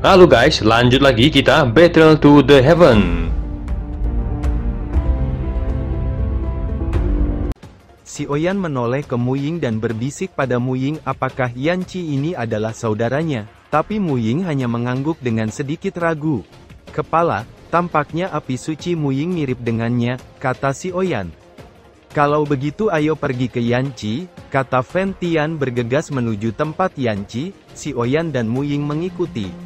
Halo guys, lanjut lagi kita Battle to the Heaven. Si Oyan menoleh ke Muying dan berbisik pada Muying apakah Yanci ini adalah saudaranya. Tapi Muying hanya mengangguk dengan sedikit ragu. Kepala, tampaknya api suci Muying mirip dengannya, kata si Oyan. Kalau begitu ayo pergi ke Yanci, kata Fen Tian bergegas menuju tempat Yanci. Si Oyan dan Muying mengikuti.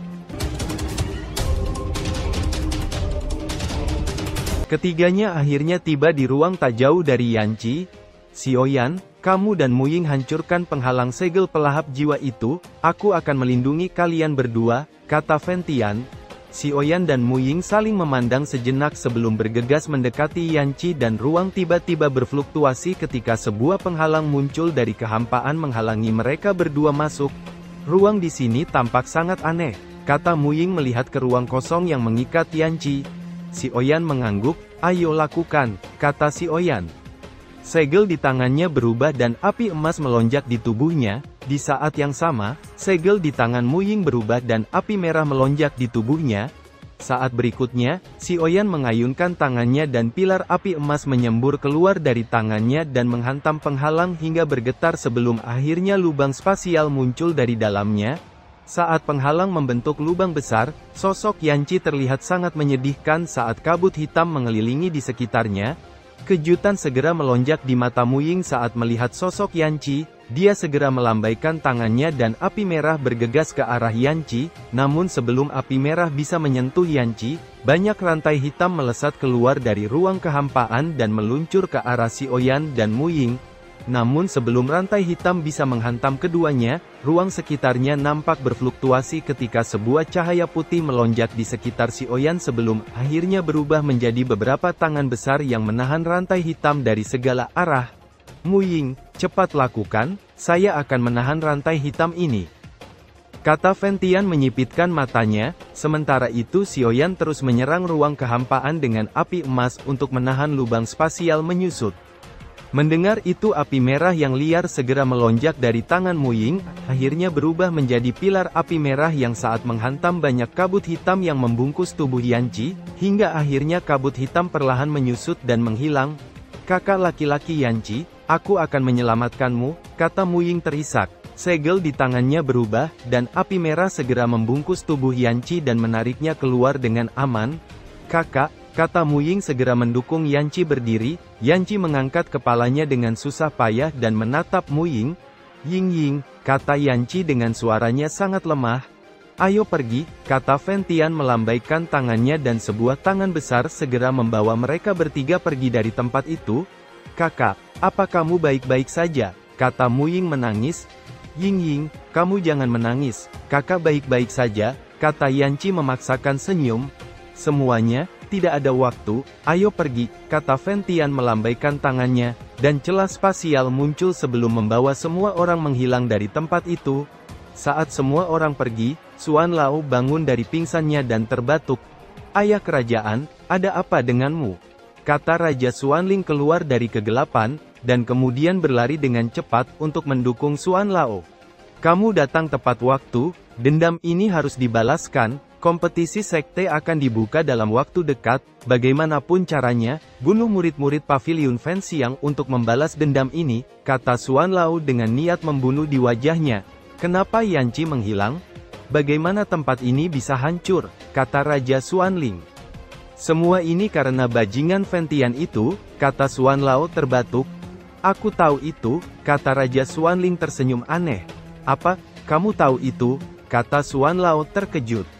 Ketiganya akhirnya tiba di ruang tak jauh dari Yanci. Si Oyan, kamu dan Muying hancurkan penghalang segel pelahap jiwa itu, aku akan melindungi kalian berdua, kata Fen Tian. Si Oyan dan Muying saling memandang sejenak sebelum bergegas mendekati Yanci dan ruang tiba-tiba berfluktuasi ketika sebuah penghalang muncul dari kehampaan menghalangi mereka berdua masuk. Ruang di sini tampak sangat aneh, kata Muying melihat ke ruang kosong yang mengikat Yanci. Si Oyan mengangguk, ayo lakukan, kata si Oyan. Segel di tangannya berubah dan api emas melonjak di tubuhnya. Di saat yang sama, segel di tangan Muying berubah dan api merah melonjak di tubuhnya. Saat berikutnya, si Oyan mengayunkan tangannya dan pilar api emas menyembur keluar dari tangannya dan menghantam penghalang hingga bergetar sebelum akhirnya lubang spasial muncul dari dalamnya. Saat penghalang membentuk lubang besar, sosok Yanci terlihat sangat menyedihkan saat kabut hitam mengelilingi di sekitarnya. Kejutan segera melonjak di mata Muying saat melihat sosok Yanci. Dia segera melambaikan tangannya dan api merah bergegas ke arah Yanci. Namun sebelum api merah bisa menyentuh Yanci, banyak rantai hitam melesat keluar dari ruang kehampaan dan meluncur ke arah si Oyan dan Muying. Namun sebelum rantai hitam bisa menghantam keduanya, ruang sekitarnya nampak berfluktuasi ketika sebuah cahaya putih melonjak di sekitar si Oyan sebelum akhirnya berubah menjadi beberapa tangan besar yang menahan rantai hitam dari segala arah. Muying, cepat lakukan, saya akan menahan rantai hitam ini. Kata Fen Tian menyipitkan matanya, sementara itu si Oyan terus menyerang ruang kehampaan dengan api emas untuk menahan lubang spasial menyusut. Mendengar itu api merah yang liar segera melonjak dari tangan Muying, akhirnya berubah menjadi pilar api merah yang saat menghantam banyak kabut hitam yang membungkus tubuh Yanci, hingga akhirnya kabut hitam perlahan menyusut dan menghilang. Kakak laki-laki Yanci, aku akan menyelamatkanmu, kata Muying terisak. Segel di tangannya berubah, dan api merah segera membungkus tubuh Yanci dan menariknya keluar dengan aman. Kakak, kata Muying segera mendukung Yanci berdiri. Yanci mengangkat kepalanya dengan susah payah dan menatap Muying. Ying, kata Yanci dengan suaranya sangat lemah. Ayo pergi, kata Fen Tian melambaikan tangannya dan sebuah tangan besar segera membawa mereka bertiga pergi dari tempat itu. Kakak, apa kamu baik-baik saja? Kata Muying menangis. Ying, kamu jangan menangis, kakak baik-baik saja, kata Yanci memaksakan senyum. Semuanya, tidak ada waktu, ayo pergi, kata Fen Tian melambaikan tangannya, dan celah spasial muncul sebelum membawa semua orang menghilang dari tempat itu. Saat semua orang pergi, Xuan Lao bangun dari pingsannya dan terbatuk. Ayah kerajaan, ada apa denganmu? Kata Raja Xuanling keluar dari kegelapan, dan kemudian berlari dengan cepat untuk mendukung Xuan Lao. Kamu datang tepat waktu, dendam ini harus dibalaskan. Kompetisi sekte akan dibuka dalam waktu dekat, bagaimanapun caranya, bunuh murid-murid Pavilion Fen Xiang untuk membalas dendam ini, kata Xuan Lao dengan niat membunuh di wajahnya. Kenapa Yanci menghilang? Bagaimana tempat ini bisa hancur, kata Raja Xuanling. Semua ini karena bajingan Fen Tian itu, kata Xuan Lao terbatuk. Aku tahu itu, kata Raja Xuanling tersenyum aneh. Apa, kamu tahu itu, kata Xuan Lao terkejut.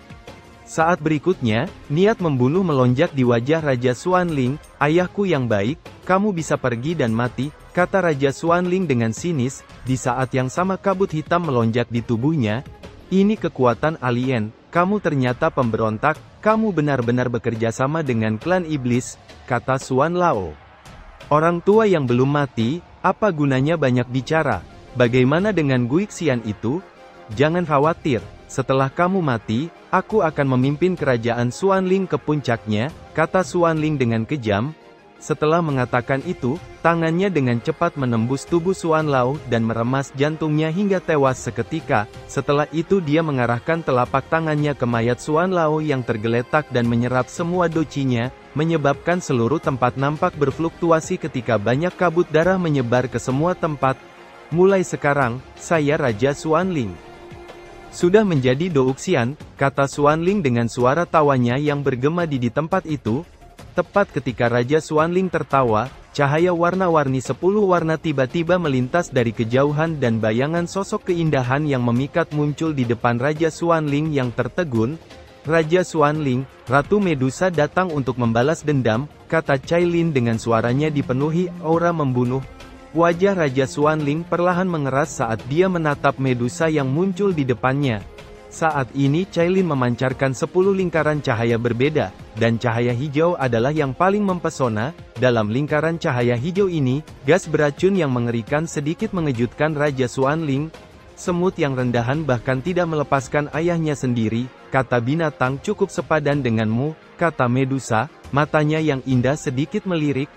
Saat berikutnya, niat membunuh melonjak di wajah Raja Xuanling. Ayahku yang baik, kamu bisa pergi dan mati, kata Raja Xuanling dengan sinis. Di saat yang sama kabut hitam melonjak di tubuhnya. Ini kekuatan alien, kamu ternyata pemberontak, kamu benar-benar bekerja sama dengan klan iblis, kata Xuan Lao. Orang tua yang belum mati, apa gunanya banyak bicara? Bagaimana dengan Guixian itu? Jangan khawatir, setelah kamu mati, aku akan memimpin kerajaan Xuanling ke puncaknya, kata Xuanling dengan kejam. Setelah mengatakan itu, tangannya dengan cepat menembus tubuh Xuan Lao dan meremas jantungnya hingga tewas seketika. Setelah itu dia mengarahkan telapak tangannya ke mayat Xuan Lao yang tergeletak dan menyerap semua docinya, menyebabkan seluruh tempat nampak berfluktuasi ketika banyak kabut darah menyebar ke semua tempat. Mulai sekarang, saya Raja Xuanling. Sudah menjadi Douxian, kata Xuanling dengan suara tawanya yang bergema di tempat itu. Tepat ketika Raja Xuanling tertawa, cahaya warna-warni 10 warna tiba-tiba melintas dari kejauhan dan bayangan sosok keindahan yang memikat muncul di depan Raja Xuanling yang tertegun. Raja Xuanling, Ratu Medusa datang untuk membalas dendam, kata Cailin dengan suaranya dipenuhi aura membunuh. Wajah Raja Xuanling perlahan mengeras saat dia menatap Medusa yang muncul di depannya. Saat ini Cailin memancarkan 10 lingkaran cahaya berbeda, dan cahaya hijau adalah yang paling mempesona. Dalam lingkaran cahaya hijau ini, gas beracun yang mengerikan sedikit mengejutkan Raja Xuanling. Semut yang rendahan bahkan tidak melepaskan ayahnya sendiri, kata binatang cukup sepadan denganmu, kata Medusa, matanya yang indah sedikit melirik.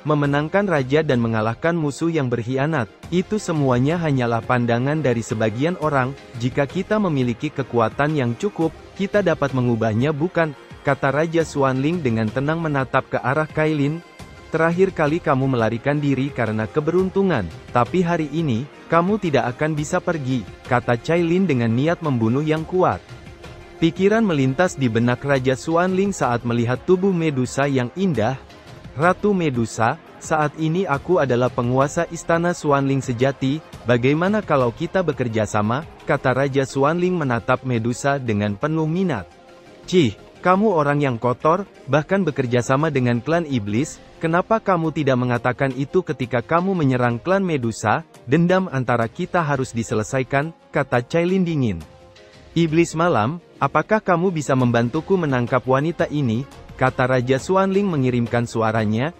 Memenangkan raja dan mengalahkan musuh yang berkhianat, itu semuanya hanyalah pandangan dari sebagian orang. Jika kita memiliki kekuatan yang cukup, kita dapat mengubahnya bukan? Kata Raja Xuanling dengan tenang menatap ke arah Cailin. Terakhir kali kamu melarikan diri karena keberuntungan, tapi hari ini, kamu tidak akan bisa pergi, kata Cailin dengan niat membunuh yang kuat. Pikiran melintas di benak Raja Xuanling saat melihat tubuh Medusa yang indah. Ratu Medusa, saat ini aku adalah penguasa istana Xuanling sejati, bagaimana kalau kita bekerja sama, kata Raja Xuanling menatap Medusa dengan penuh minat. Cih, kamu orang yang kotor, bahkan bekerja sama dengan klan iblis, kenapa kamu tidak mengatakan itu ketika kamu menyerang klan Medusa? Dendam antara kita harus diselesaikan, kata Cailin dingin. Iblis malam, apakah kamu bisa membantuku menangkap wanita ini? Kata Raja Xuanling mengirimkan suaranya.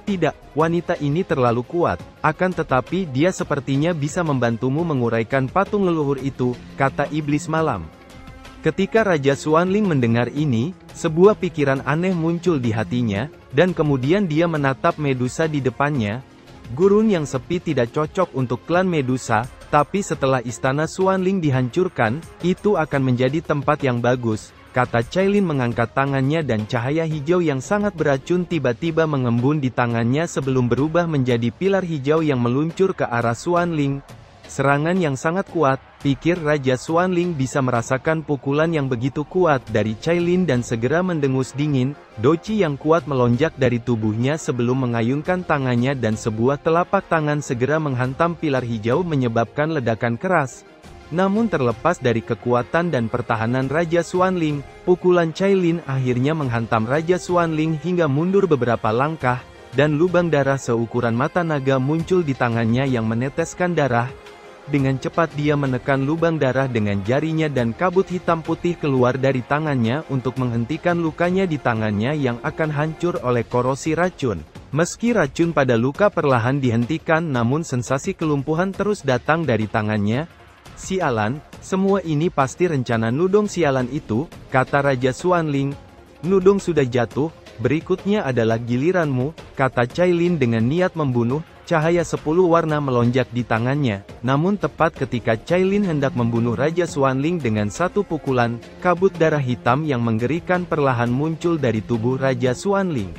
Tidak, wanita ini terlalu kuat, akan tetapi dia sepertinya bisa membantumu menguraikan patung leluhur itu, kata iblis malam. Ketika Raja Xuanling mendengar ini, sebuah pikiran aneh muncul di hatinya, dan kemudian dia menatap Medusa di depannya. Gurun yang sepi tidak cocok untuk klan Medusa, tapi setelah istana Xuanling dihancurkan, itu akan menjadi tempat yang bagus. Kata Cailin mengangkat tangannya dan cahaya hijau yang sangat beracun tiba-tiba mengembun di tangannya sebelum berubah menjadi pilar hijau yang meluncur ke arah Xuanling. Serangan yang sangat kuat, pikir Raja Xuanling bisa merasakan pukulan yang begitu kuat dari Cailin dan segera mendengus dingin. Doci yang kuat melonjak dari tubuhnya sebelum mengayunkan tangannya dan sebuah telapak tangan segera menghantam pilar hijau menyebabkan ledakan keras. Namun terlepas dari kekuatan dan pertahanan Raja Xuanling, pukulan Cailin akhirnya menghantam Raja Xuanling hingga mundur beberapa langkah, dan lubang darah seukuran mata naga muncul di tangannya yang meneteskan darah. Dengan cepat dia menekan lubang darah dengan jarinya dan kabut hitam putih keluar dari tangannya untuk menghentikan lukanya di tangannya yang akan hancur oleh korosi racun. Meski racun pada luka perlahan dihentikan namun sensasi kelumpuhan terus datang dari tangannya. Sialan, semua ini pasti rencana Nudong sialan itu, kata Raja Xuanling. Nudong sudah jatuh, berikutnya adalah giliranmu, kata Cailin dengan niat membunuh. Cahaya 10 warna melonjak di tangannya, namun tepat ketika Cailin hendak membunuh Raja Xuanling dengan satu pukulan, kabut darah hitam yang mengerikan perlahan muncul dari tubuh Raja Xuanling.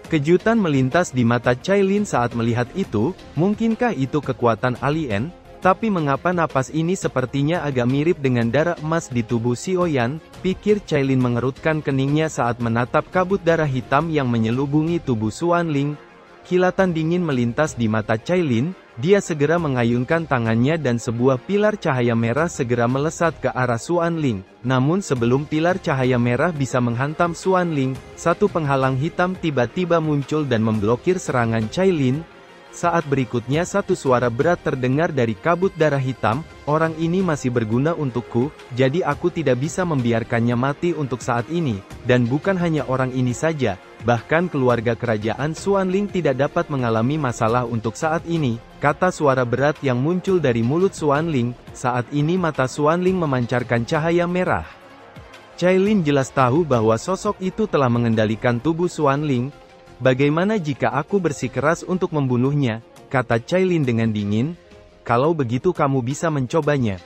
Kejutan melintas di mata Cailin saat melihat itu, mungkinkah itu kekuatan alien? Tapi mengapa napas ini sepertinya agak mirip dengan darah emas di tubuh Xiaoyan, pikir Cailin mengerutkan keningnya saat menatap kabut darah hitam yang menyelubungi tubuh Xuanling. Kilatan dingin melintas di mata Cailin, dia segera mengayunkan tangannya dan sebuah pilar cahaya merah segera melesat ke arah Xuanling. Namun sebelum pilar cahaya merah bisa menghantam Xuanling, satu penghalang hitam tiba-tiba muncul dan memblokir serangan Cailin. Saat berikutnya satu suara berat terdengar dari kabut darah hitam, orang ini masih berguna untukku, jadi aku tidak bisa membiarkannya mati untuk saat ini, dan bukan hanya orang ini saja, bahkan keluarga kerajaan Xuanling tidak dapat mengalami masalah untuk saat ini, kata suara berat yang muncul dari mulut Xuanling. Saat ini mata Xuanling memancarkan cahaya merah. Cailin jelas tahu bahwa sosok itu telah mengendalikan tubuh Xuanling. Bagaimana jika aku bersikeras untuk membunuhnya, kata Cailin dengan dingin. Kalau begitu kamu bisa mencobanya.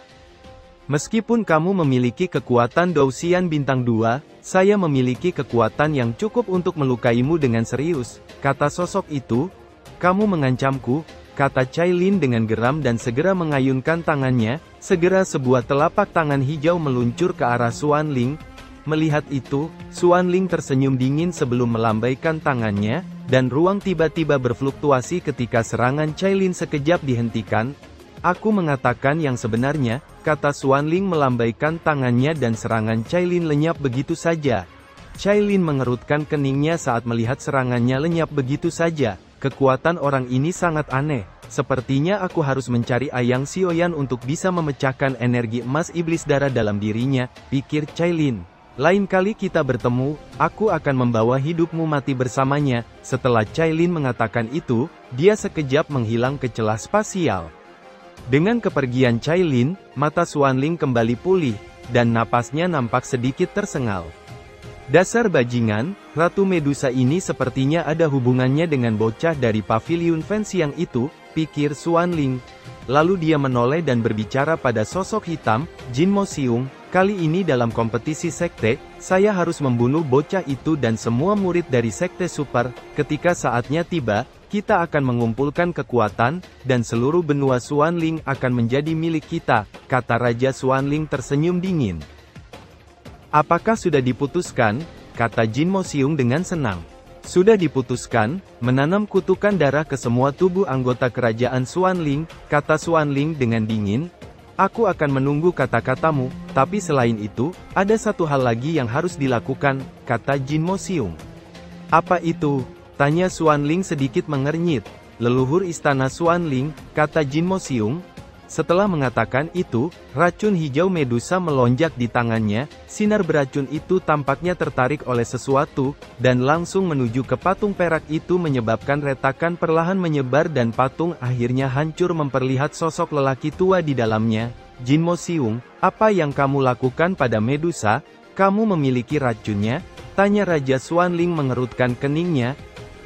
Meskipun kamu memiliki kekuatan Douxian bintang 2, saya memiliki kekuatan yang cukup untuk melukaimu dengan serius, kata sosok itu. Kamu mengancamku, kata Cailin dengan geram dan segera mengayunkan tangannya. Segera sebuah telapak tangan hijau meluncur ke arah Xuanling. Melihat itu, Xuanling tersenyum dingin sebelum melambaikan tangannya, dan ruang tiba-tiba berfluktuasi ketika serangan Cailin sekejap dihentikan. Aku mengatakan yang sebenarnya, kata Xuanling melambaikan tangannya dan serangan Cailin lenyap begitu saja. Cailin mengerutkan keningnya saat melihat serangannya lenyap begitu saja. Kekuatan orang ini sangat aneh. Sepertinya aku harus mencari Ayang Xiaoyan untuk bisa memecahkan energi emas iblis darah dalam dirinya, pikir Cailin. Lain kali kita bertemu, aku akan membawa hidupmu mati bersamanya. Setelah Cailin mengatakan itu, dia sekejap menghilang ke celah spasial. Dengan kepergian Cailin, mata Xuanling kembali pulih, dan napasnya nampak sedikit tersengal. Dasar bajingan, Ratu Medusa ini sepertinya ada hubungannya dengan bocah dari paviliun Fansiang itu, pikir Xuanling. Lalu dia menoleh dan berbicara pada sosok hitam, Jin Mo Xiong. Kali ini dalam kompetisi sekte, saya harus membunuh bocah itu dan semua murid dari sekte super. Ketika saatnya tiba, kita akan mengumpulkan kekuatan, dan seluruh benua Xuanling akan menjadi milik kita, kata Raja Xuanling tersenyum dingin. Apakah sudah diputuskan? Kata Jin Mo Xiong dengan senang. Sudah diputuskan, menanam kutukan darah ke semua tubuh anggota kerajaan Xuanling, kata Xuanling dengan dingin. Aku akan menunggu kata-katamu, tapi selain itu, ada satu hal lagi yang harus dilakukan, kata Jin Mo Xiong. Apa itu? Tanya Xuanling sedikit mengernyit. Leluhur istana Xuanling, kata Jin Mo Xiong. Setelah mengatakan itu, racun hijau Medusa melonjak di tangannya. Sinar beracun itu tampaknya tertarik oleh sesuatu, dan langsung menuju ke patung perak itu menyebabkan retakan perlahan menyebar dan patung akhirnya hancur memperlihat sosok lelaki tua di dalamnya. Jin Mo Xiong, apa yang kamu lakukan pada Medusa? Kamu memiliki racunnya? Tanya Raja Xuanling mengerutkan keningnya.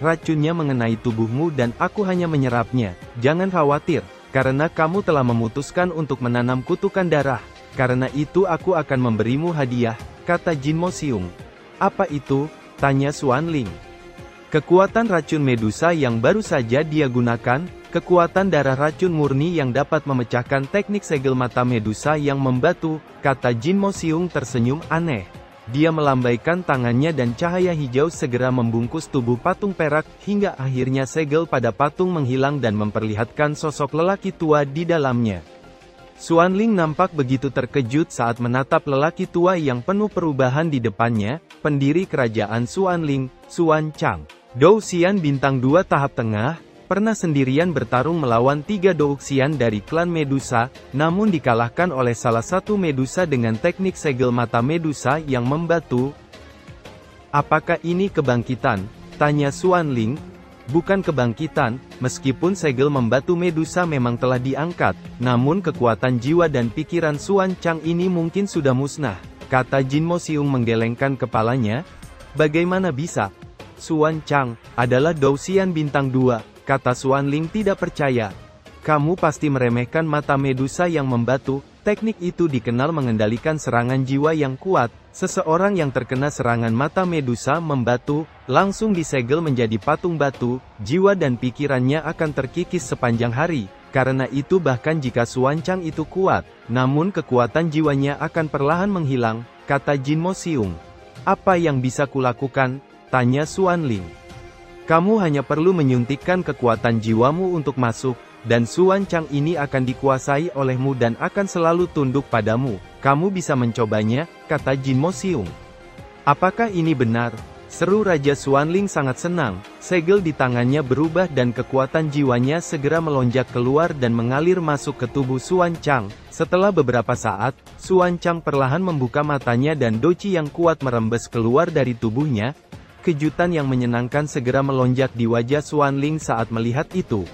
Racunnya mengenai tubuhmu dan aku hanya menyerapnya. Jangan khawatir. Karena kamu telah memutuskan untuk menanam kutukan darah. Karena itu aku akan memberimu hadiah, kata Jin Mo Xiong. Apa itu? Tanya Xuanling. Kekuatan racun Medusa yang baru saja dia gunakan, kekuatan darah racun murni yang dapat memecahkan teknik segel mata Medusa yang membatu, kata Jin Mo Xiong tersenyum aneh. Dia melambaikan tangannya dan cahaya hijau segera membungkus tubuh patung perak, hingga akhirnya segel pada patung menghilang dan memperlihatkan sosok lelaki tua di dalamnya. Xuanling nampak begitu terkejut saat menatap lelaki tua yang penuh perubahan di depannya, pendiri kerajaan Xuanling, Xuan Chang. Douxian bintang 2 tahap tengah, pernah sendirian bertarung melawan 3 Douxian dari klan Medusa, namun dikalahkan oleh salah satu Medusa dengan teknik segel mata Medusa yang membatu. Apakah ini kebangkitan? Tanya Xuanling. Bukan kebangkitan, meskipun segel membatu Medusa memang telah diangkat, namun kekuatan jiwa dan pikiran Xuan Chang ini mungkin sudah musnah, kata Jin Mo Xiong menggelengkan kepalanya. Bagaimana bisa? Xuan Chang adalah Douxian bintang 2. Kata Xuanling tidak percaya. Kamu pasti meremehkan mata Medusa yang membatu. Teknik itu dikenal mengendalikan serangan jiwa yang kuat. Seseorang yang terkena serangan mata Medusa membatu, langsung disegel menjadi patung batu. Jiwa dan pikirannya akan terkikis sepanjang hari. Karena itu bahkan jika Xuan Chang itu kuat, namun kekuatan jiwanya akan perlahan menghilang, kata Jin Mo Xiong. Apa yang bisa kulakukan? Tanya Xuanling. Kamu hanya perlu menyuntikkan kekuatan jiwamu untuk masuk, dan Xuan Chang ini akan dikuasai olehmu dan akan selalu tunduk padamu. Kamu bisa mencobanya, kata Jin Mo Xiong. Apakah ini benar? Seru Raja Xuanling sangat senang. Segel di tangannya berubah dan kekuatan jiwanya segera melonjak keluar dan mengalir masuk ke tubuh Xuan Chang. Setelah beberapa saat, Xuan Chang perlahan membuka matanya dan doci yang kuat merembes keluar dari tubuhnya. Kejutan yang menyenangkan segera melonjak di wajah Xuanling saat melihat itu.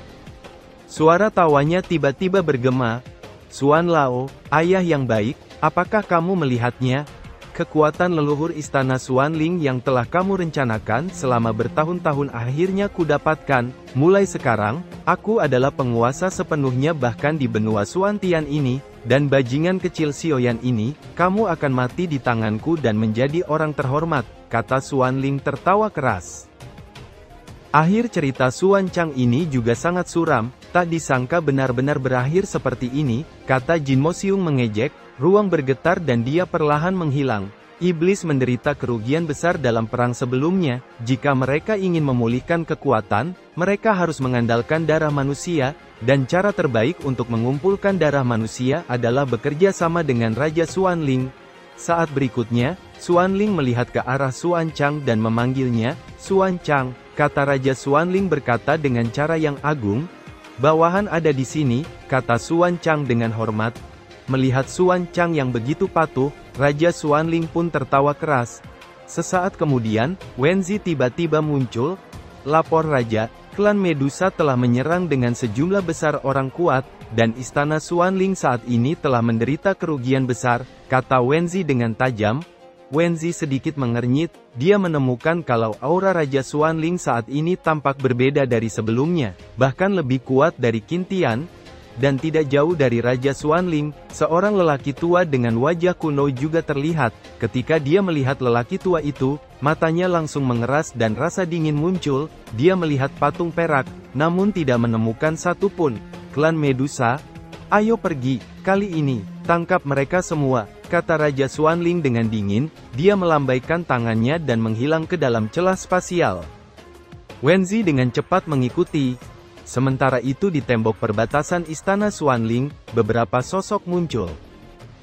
Suara tawanya tiba-tiba bergema. Xuan Lao, ayah yang baik, apakah kamu melihatnya? Kekuatan leluhur Istana Xuanling yang telah kamu rencanakan selama bertahun-tahun akhirnya kudapatkan. Mulai sekarang, aku adalah penguasa sepenuhnya bahkan di benua Xuantian ini, dan bajingan kecil Xiaoyan ini, kamu akan mati di tanganku dan menjadi orang terhormat, kata Xuanling tertawa keras. Akhir cerita Xuan Chang ini juga sangat suram, tak disangka benar-benar berakhir seperti ini, kata Jin Mo Xiong mengejek. Ruang bergetar dan dia perlahan menghilang. Iblis menderita kerugian besar dalam perang sebelumnya. Jika mereka ingin memulihkan kekuatan, mereka harus mengandalkan darah manusia, dan cara terbaik untuk mengumpulkan darah manusia adalah bekerja sama dengan Raja Xuanling. Saat berikutnya, Xuanling melihat ke arah Xuan Chang dan memanggilnya, Xuan Chang, kata Raja Xuanling berkata dengan cara yang agung. Bawahan ada di sini, kata Xuan Chang dengan hormat. Melihat Xuan Chang yang begitu patuh, Raja Xuanling pun tertawa keras. Sesaat kemudian, Wenzi tiba-tiba muncul. Lapor Raja, klan Medusa telah menyerang dengan sejumlah besar orang kuat, dan Istana Xuanling saat ini telah menderita kerugian besar, kata Wenzi dengan tajam. Wenzi sedikit mengernyit, dia menemukan kalau aura Raja Xuanling saat ini tampak berbeda dari sebelumnya, bahkan lebih kuat dari Qin Tian. Dan tidak jauh dari Raja Xuanling, seorang lelaki tua dengan wajah kuno juga terlihat. Ketika dia melihat lelaki tua itu, matanya langsung mengeras dan rasa dingin muncul. Dia melihat patung perak, namun tidak menemukan satupun. Klan Medusa, ayo pergi, kali ini, tangkap mereka semua, kata Raja Xuanling dengan dingin. Dia melambaikan tangannya dan menghilang ke dalam celah spasial. Wenzi dengan cepat mengikuti. Sementara itu di tembok perbatasan Istana Xuanling, beberapa sosok muncul.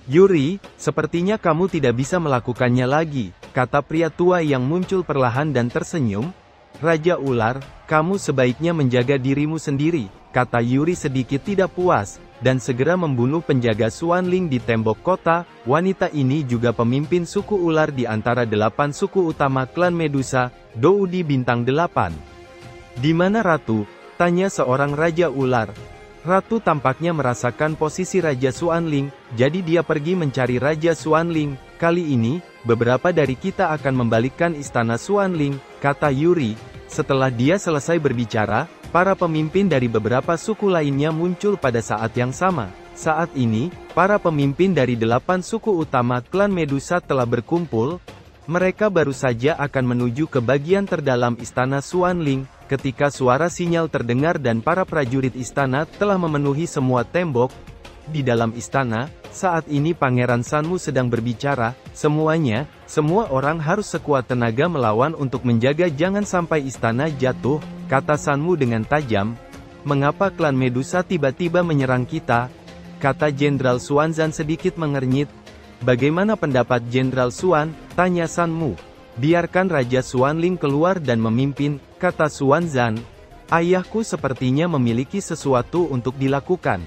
Yuri, sepertinya kamu tidak bisa melakukannya lagi, kata pria tua yang muncul perlahan dan tersenyum. Raja Ular, kamu sebaiknya menjaga dirimu sendiri, kata Yuri sedikit tidak puas, dan segera membunuh penjaga Xuanling di tembok kota. Wanita ini juga pemimpin suku ular di antara 8 suku utama klan Medusa, Doudi Bintang 8. Di mana Ratu? Tanya seorang Raja Ular. Ratu tampaknya merasakan posisi Raja Xuanling, jadi dia pergi mencari Raja Xuanling. Kali ini, beberapa dari kita akan membalikkan Istana Xuanling, kata Yuri. Setelah dia selesai berbicara, para pemimpin dari beberapa suku lainnya muncul pada saat yang sama. Saat ini, para pemimpin dari 8 suku utama klan Medusa telah berkumpul. Mereka baru saja akan menuju ke bagian terdalam Istana Xuanling. Ketika suara sinyal terdengar dan para prajurit istana telah memenuhi semua tembok. Di dalam istana, saat ini Pangeran Sanmu sedang berbicara. Semua orang harus sekuat tenaga melawan untuk menjaga jangan sampai istana jatuh, kata Sanmu dengan tajam. Mengapa klan Medusa tiba-tiba menyerang kita? Kata Jenderal Xuanzan sedikit mengernyit. Bagaimana pendapat Jenderal Xuan? Tanya Sanmu. Biarkan Raja Xuanling keluar dan memimpin, kata Xuanzan. Ayahku sepertinya memiliki sesuatu untuk dilakukan.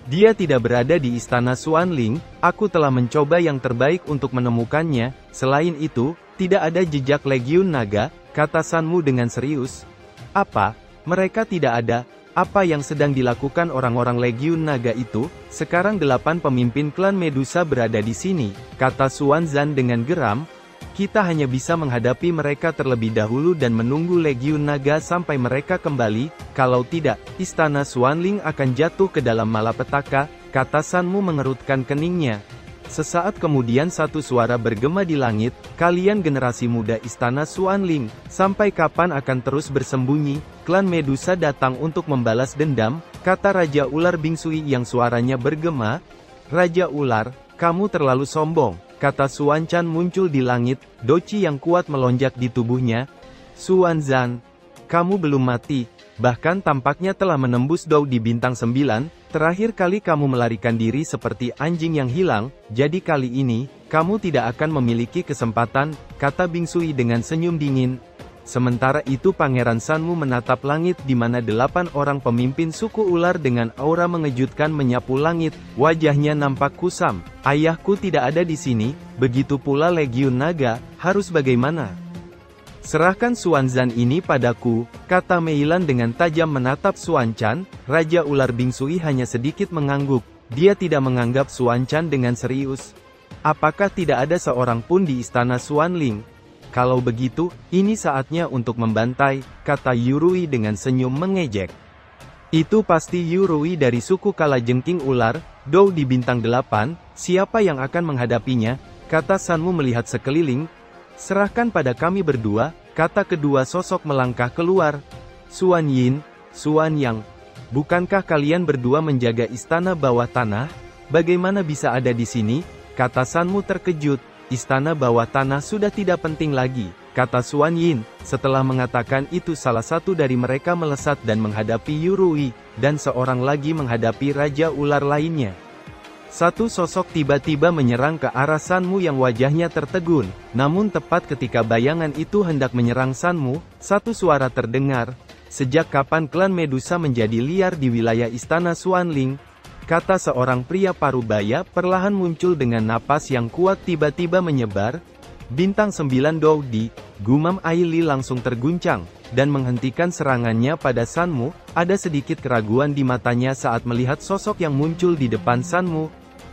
Dia tidak berada di Istana Xuanling, aku telah mencoba yang terbaik untuk menemukannya. Selain itu, tidak ada jejak Legiun Naga, kata Sanmu dengan serius. Apa? Mereka tidak ada. Apa yang sedang dilakukan orang-orang Legiun Naga itu? Sekarang 8 pemimpin klan Medusa berada di sini, kata Xuanzan dengan geram. Kita hanya bisa menghadapi mereka terlebih dahulu dan menunggu Legiun Naga sampai mereka kembali, kalau tidak, Istana Xuanling akan jatuh ke dalam malapetaka, kata Sanmu mengerutkan keningnya. Sesaat kemudian satu suara bergema di langit, kalian generasi muda Istana Xuanling, sampai kapan akan terus bersembunyi? Klan Medusa datang untuk membalas dendam, kata Raja Ular Bingsui yang suaranya bergema. Raja Ular, kamu terlalu sombong, kata Xuanzan muncul di langit, doci yang kuat melonjak di tubuhnya. Xuanzan, kamu belum mati, bahkan tampaknya telah menembus Doudi Bintang 9, terakhir kali kamu melarikan diri seperti anjing yang hilang, jadi kali ini, kamu tidak akan memiliki kesempatan, kata Bingsui dengan senyum dingin. Sementara itu Pangeran Sanmu menatap langit di mana 8 orang pemimpin suku ular dengan aura mengejutkan menyapu langit, wajahnya nampak kusam. Ayahku tidak ada di sini, begitu pula Legiun Naga, harus bagaimana? Serahkan Xuanzan ini padaku, kata Meilan dengan tajam menatap Xuanzan. Raja Ular Bingsui hanya sedikit mengangguk, dia tidak menganggap Xuanzan dengan serius. Apakah tidak ada seorang pun di istana Xuanling? Kalau begitu, ini saatnya untuk membantai, kata Yurui dengan senyum mengejek. Itu pasti Yurui dari suku Kalajengking Ular, Dou di bintang 8, siapa yang akan menghadapinya, kata Sanmu melihat sekeliling. Serahkan pada kami berdua, kata kedua sosok melangkah keluar. Xuan Yin, Xuan Yang, bukankah kalian berdua menjaga istana bawah tanah? Bagaimana bisa ada di sini? Kata Sanmu terkejut. Istana bawah tanah sudah tidak penting lagi, kata Xuan Yin. Setelah mengatakan itu salah satu dari mereka melesat dan menghadapi Yurui, dan seorang lagi menghadapi Raja Ular lainnya. Satu sosok tiba-tiba menyerang ke arah Sanmu yang wajahnya tertegun, namun tepat ketika bayangan itu hendak menyerang Sanmu, satu suara terdengar. Sejak kapan klan Medusa menjadi liar di wilayah istana Xuanling? Kata seorang pria parubaya perlahan muncul dengan napas yang kuat tiba-tiba menyebar. Bintang 9 Dou di, gumam Aili langsung terguncang, dan menghentikan serangannya pada Sanmu. Ada sedikit keraguan di matanya saat melihat sosok yang muncul di depan Sanmu.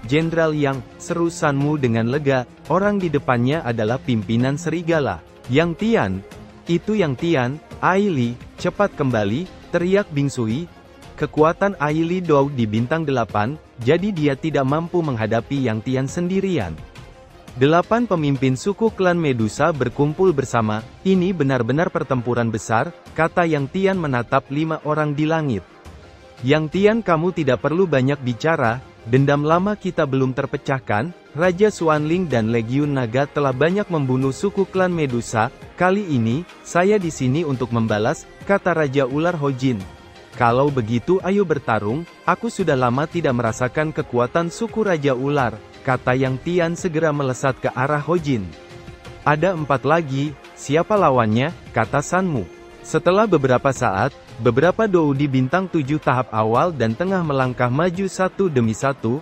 Jenderal Yang, seru Sanmu dengan lega, orang di depannya adalah pimpinan serigala, Yang Tian. Itu Yang Tian, Aili, cepat kembali, teriak Bing Sui. Kekuatan Aili Dou di bintang 8, jadi dia tidak mampu menghadapi Yang Tian sendirian. 8 pemimpin suku klan Medusa berkumpul bersama, ini benar-benar pertempuran besar, kata Yang Tian menatap 5 orang di langit. Yang Tian, kamu tidak perlu banyak bicara, dendam lama kita belum terpecahkan, Raja Xuanling dan Legiun Naga telah banyak membunuh suku klan Medusa, kali ini, saya di sini untuk membalas, kata Raja Ular Hojin. Kalau begitu ayo bertarung, aku sudah lama tidak merasakan kekuatan suku Raja Ular, kata Yang Tian segera melesat ke arah Hojin. Ada 4 lagi, siapa lawannya, kata Sanmu. Setelah beberapa saat, beberapa Dou di bintang 7 tahap awal dan tengah melangkah maju satu demi satu.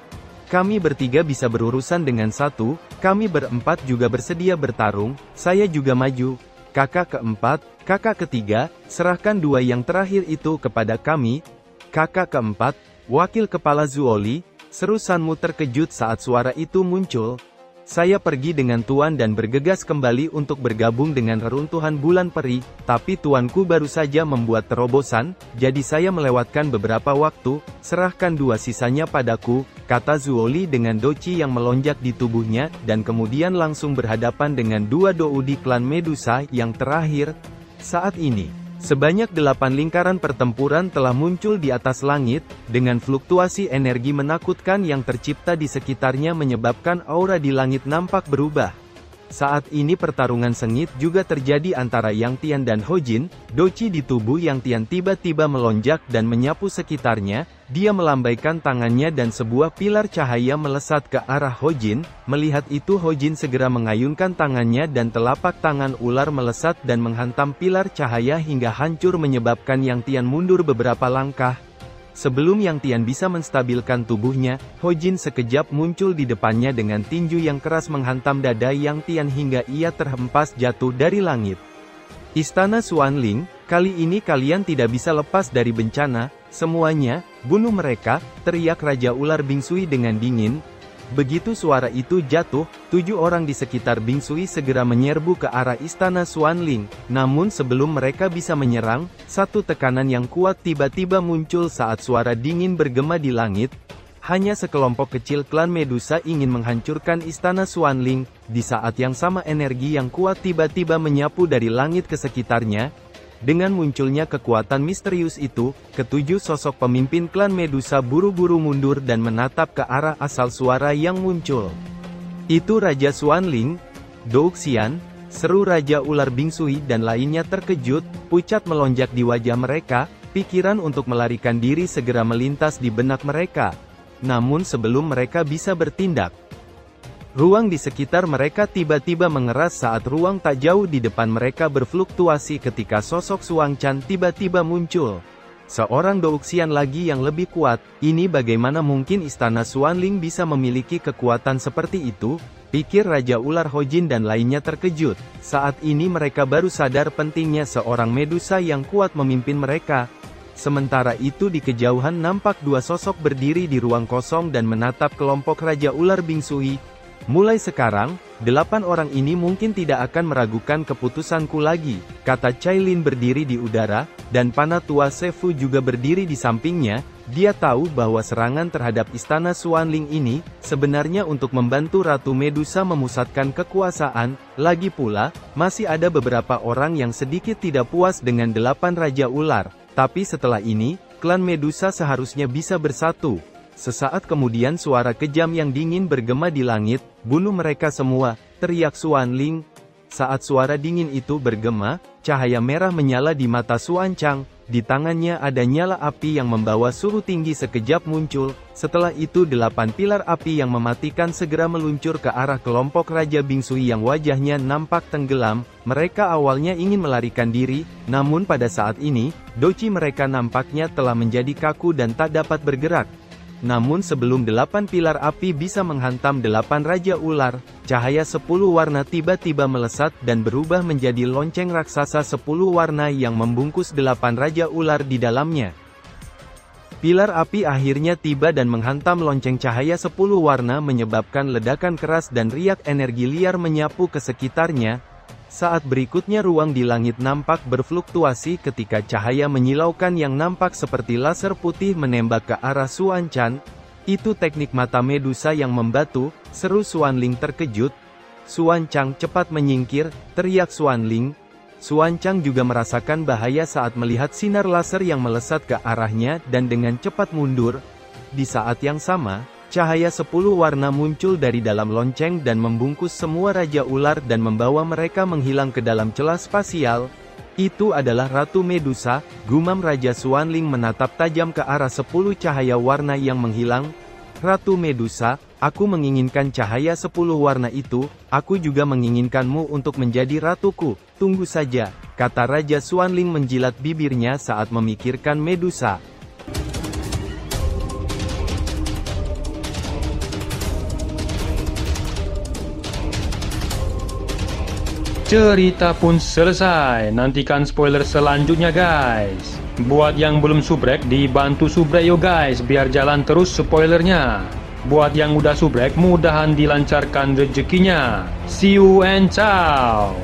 Kami bertiga bisa berurusan dengan satu, kami berempat juga bersedia bertarung, saya juga maju. Kakak keempat, kakak ketiga, serahkan 2 yang terakhir itu kepada kami. Kakak keempat, wakil kepala Zuoli, seru Sanmu terkejut saat suara itu muncul. Saya pergi dengan Tuan dan bergegas kembali untuk bergabung dengan reruntuhan bulan peri, tapi tuanku baru saja membuat terobosan, jadi saya melewatkan beberapa waktu, serahkan 2 sisanya padaku, kata Zuoli dengan doci yang melonjak di tubuhnya, dan kemudian langsung berhadapan dengan 2 Dou di klan Medusa yang terakhir. Saat ini, sebanyak 8 lingkaran pertempuran telah muncul di atas langit, dengan fluktuasi energi menakutkan yang tercipta di sekitarnya menyebabkan aura di langit nampak berubah. Saat ini pertarungan sengit juga terjadi antara Yang Tian dan Hojin, doci di tubuh Yang Tian tiba-tiba melonjak dan menyapu sekitarnya, dia melambaikan tangannya dan sebuah pilar cahaya melesat ke arah Hojin, melihat itu Hojin segera mengayunkan tangannya dan telapak tangan ular melesat dan menghantam pilar cahaya hingga hancur menyebabkan Yang Tian mundur beberapa langkah. Sebelum Yang Tian bisa menstabilkan tubuhnya, Hojin sekejap muncul di depannya dengan tinju yang keras menghantam dada Yang Tian hingga ia terhempas jatuh dari langit. Istana Xuanling, kali ini kalian tidak bisa lepas dari bencana, semuanya, bunuh mereka, teriak Raja Ular Bing Sui dengan dingin. Begitu suara itu jatuh, 7 orang di sekitar Bing Sui segera menyerbu ke arah istana Xuanling. Namun sebelum mereka bisa menyerang, satu tekanan yang kuat tiba-tiba muncul saat suara dingin bergema di langit. Hanya sekelompok kecil klan Medusa ingin menghancurkan istana Xuanling. Di saat yang sama energi yang kuat tiba-tiba menyapu dari langit ke sekitarnya. Dengan munculnya kekuatan misterius itu, ketujuh sosok pemimpin klan Medusa buru-buru mundur dan menatap ke arah asal suara yang muncul. Itu Raja Xuanling, Dou Xian, seru Raja Ular Bing Sui dan lainnya terkejut, pucat melonjak di wajah mereka, pikiran untuk melarikan diri segera melintas di benak mereka. Namun sebelum mereka bisa bertindak, ruang di sekitar mereka tiba-tiba mengeras saat ruang tak jauh di depan mereka berfluktuasi ketika sosok Suang Chan tiba-tiba muncul. Seorang Dou Xian lagi yang lebih kuat, ini bagaimana mungkin istana Xuanling bisa memiliki kekuatan seperti itu? Pikir Raja Ular Hojin dan lainnya terkejut. Saat ini mereka baru sadar pentingnya seorang Medusa yang kuat memimpin mereka. Sementara itu di kejauhan nampak 2 sosok berdiri di ruang kosong dan menatap kelompok Raja Ular Bing Sui. Mulai sekarang, 8 orang ini mungkin tidak akan meragukan keputusanku lagi, kata Cailin berdiri di udara, dan Panatua Sefu juga berdiri di sampingnya. Dia tahu bahwa serangan terhadap istana Xuanling ini, sebenarnya untuk membantu Ratu Medusa memusatkan kekuasaan. Lagi pula, masih ada beberapa orang yang sedikit tidak puas dengan 8 Raja Ular. Tapi setelah ini, klan Medusa seharusnya bisa bersatu. Sesaat kemudian suara kejam yang dingin bergema di langit, "Bunuh mereka semua," teriak Xuanling. Saat suara dingin itu bergema, cahaya merah menyala di mata Xuanchang. Di tangannya ada nyala api yang membawa suhu tinggi sekejap muncul. Setelah itu 8 pilar api yang mematikan segera meluncur ke arah kelompok Raja Bingsui yang wajahnya nampak tenggelam. Mereka awalnya ingin melarikan diri, namun pada saat ini, doci mereka nampaknya telah menjadi kaku dan tak dapat bergerak. Namun sebelum 8 pilar api bisa menghantam 8 Raja Ular, cahaya 10 warna tiba-tiba melesat dan berubah menjadi lonceng raksasa 10 warna yang membungkus 8 Raja Ular di dalamnya. Pilar api akhirnya tiba dan menghantam lonceng cahaya 10 warna menyebabkan ledakan keras dan riak energi liar menyapu ke sekitarnya. Saat berikutnya ruang di langit nampak berfluktuasi ketika cahaya menyilaukan yang nampak seperti laser putih menembak ke arah Xuanchang. "Itu teknik mata Medusa yang membatu," seru Xuanling terkejut. "Xuanchang cepat menyingkir," teriak Xuanling. Xuanchang juga merasakan bahaya saat melihat sinar laser yang melesat ke arahnya dan dengan cepat mundur. Di saat yang sama, cahaya 10 warna muncul dari dalam lonceng dan membungkus semua Raja Ular dan membawa mereka menghilang ke dalam celah spasial. "Itu adalah Ratu Medusa," gumam Raja Xuanling menatap tajam ke arah 10 cahaya warna yang menghilang. "Ratu Medusa, aku menginginkan cahaya 10 warna itu, aku juga menginginkanmu untuk menjadi ratuku. Tunggu saja," kata Raja Xuanling menjilat bibirnya saat memikirkan Medusa. Cerita pun selesai, nantikan spoiler selanjutnya guys. Buat yang belum subrek, dibantu subrek yo guys, biar jalan terus spoilernya. Buat yang udah subrek, mudahan dilancarkan rezekinya. See you and ciao.